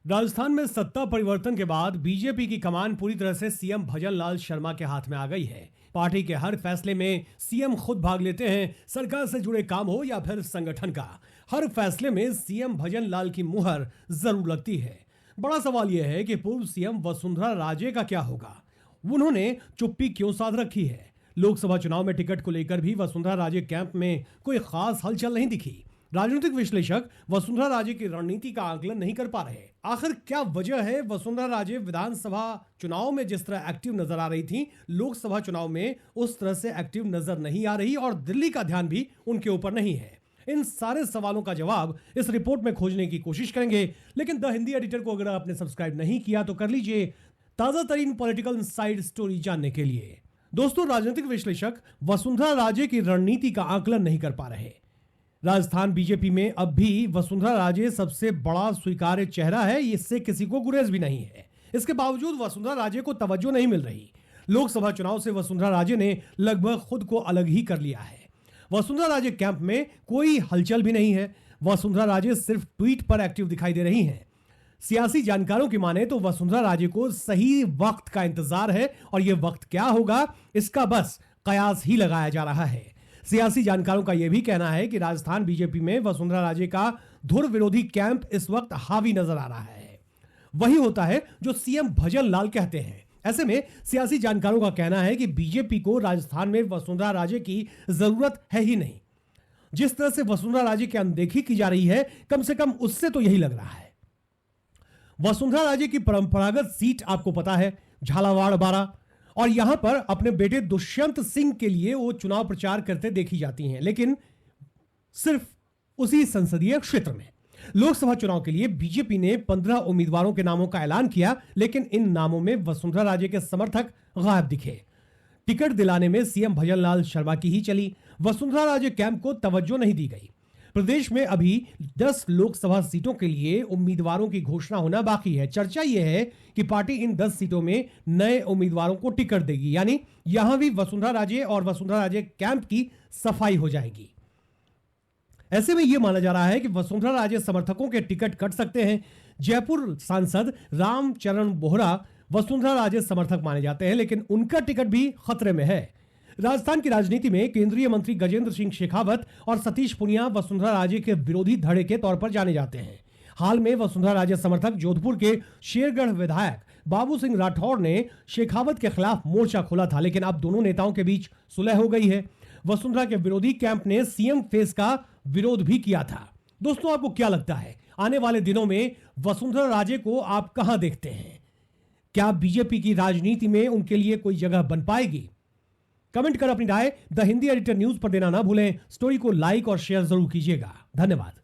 राजस्थान में सत्ता परिवर्तन के बाद बीजेपी की कमान पूरी तरह से सीएम भजन लाल शर्मा के हाथ में आ गई है। पार्टी के हर फैसले में सीएम खुद भाग लेते हैं। सरकार से जुड़े काम हो या फिर संगठन का, हर फैसले में सीएम भजन लाल की मुहर जरूर लगती है। बड़ा सवाल यह है कि पूर्व सीएम वसुंधरा राजे का क्या होगा। उन्होंने चुप्पी क्यों साध रखी है। लोकसभा चुनाव में टिकट को लेकर भी वसुंधरा राजे कैंप में कोई खास हलचल नहीं दिखी। राजनीतिक विश्लेषक वसुंधरा राजे की रणनीति का आकलन नहीं कर पा रहे। आखिर क्या वजह है वसुंधरा राजे विधानसभा चुनाव में जिस तरह एक्टिव नजर आ रही थी, लोकसभा चुनाव में उस तरह से एक्टिव नजर नहीं आ रही और दिल्ली का ध्यान भी उनके ऊपर नहीं है। इन सारे सवालों का जवाब इस रिपोर्ट में खोजने की कोशिश करेंगे। लेकिन द हिंदी एडिटर को अगर आपने सब्सक्राइब नहीं किया तो कर लीजिए, ताजा तरीन पॉलिटिकल इनसाइड स्टोरी जानने के लिए। दोस्तों, राजनीतिक विश्लेषक वसुंधरा राजे की रणनीति का आकलन नहीं कर पा रहे। राजस्थान बीजेपी में अब भी वसुंधरा राजे सबसे बड़ा स्वीकार्य चेहरा है, इससे किसी को गुरेज भी नहीं है। इसके बावजूद वसुंधरा राजे को तवज्जो नहीं मिल रही। लोकसभा चुनाव से वसुंधरा राजे ने लगभग खुद को अलग ही कर लिया है। वसुंधरा राजे कैंप में कोई हलचल भी नहीं है। वसुंधरा राजे सिर्फ ट्वीट पर एक्टिव दिखाई दे रही हैं। सियासी जानकारों की माने तो वसुंधरा राजे को सही वक्त का इंतजार है और यह वक्त क्या होगा इसका बस कयास ही लगाया जा रहा है। सियासी जानकारों का यह भी कहना है कि राजस्थान बीजेपी में वसुंधरा राजे का धुर विरोधी कैंप इस वक्त हावी नजर आ रहा है। वही होता है जो सीएम भजन लाल कहते हैं। ऐसे में सियासी जानकारों का कहना है कि बीजेपी को राजस्थान में वसुंधरा राजे की जरूरत है ही नहीं। जिस तरह से वसुंधरा राजे की अनदेखी की जा रही है, कम से कम उससे तो यही लग रहा है। वसुंधरा राजे की परंपरागत सीट आपको पता है, झालावाड़ बारा, और यहां पर अपने बेटे दुष्यंत सिंह के लिए वो चुनाव प्रचार करते देखी जाती हैं, लेकिन सिर्फ उसी संसदीय क्षेत्र में। लोकसभा चुनाव के लिए बीजेपी ने 15 उम्मीदवारों के नामों का ऐलान किया, लेकिन इन नामों में वसुंधरा राजे के समर्थक गायब दिखे। टिकट दिलाने में सीएम भजन लाल शर्मा की ही चली। वसुंधरा राजे कैंप को तवज्जो नहीं दी गई। प्रदेश में अभी 10 लोकसभा सीटों के लिए उम्मीदवारों की घोषणा होना बाकी है। चर्चा यह है कि पार्टी इन 10 सीटों में नए उम्मीदवारों को टिकट देगी, यानी यहां भी वसुंधरा राजे और वसुंधरा राजे कैंप की सफाई हो जाएगी। ऐसे में यह माना जा रहा है कि वसुंधरा राजे समर्थकों के टिकट कट सकते हैं। जयपुर सांसद रामचरण बोहरा वसुंधरा राजे समर्थक माने जाते हैं, लेकिन उनका टिकट भी खतरे में है। राजस्थान की राजनीति में केंद्रीय मंत्री गजेंद्र सिंह शेखावत और सतीश पुनिया वसुंधरा राजे के विरोधी धड़े के तौर पर जाने जाते हैं। हाल में वसुंधरा राजे समर्थक जोधपुर के शेरगढ़ विधायक बाबू सिंह राठौर ने शेखावत के खिलाफ मोर्चा खोला था, लेकिन अब दोनों नेताओं के बीच सुलह हो गई है। वसुंधरा के विरोधी कैंप ने सीएम फेस का विरोध भी किया था। दोस्तों, आपको क्या लगता है, आने वाले दिनों में वसुंधरा राजे को आप कहां देखते हैं? क्या बीजेपी की राजनीति में उनके लिए कोई जगह बन पाएगी? कमेंट कर अपनी राय द हिंदी एडिटर न्यूज पर देना ना भूलें। स्टोरी को लाइक और शेयर जरूर कीजिएगा। धन्यवाद।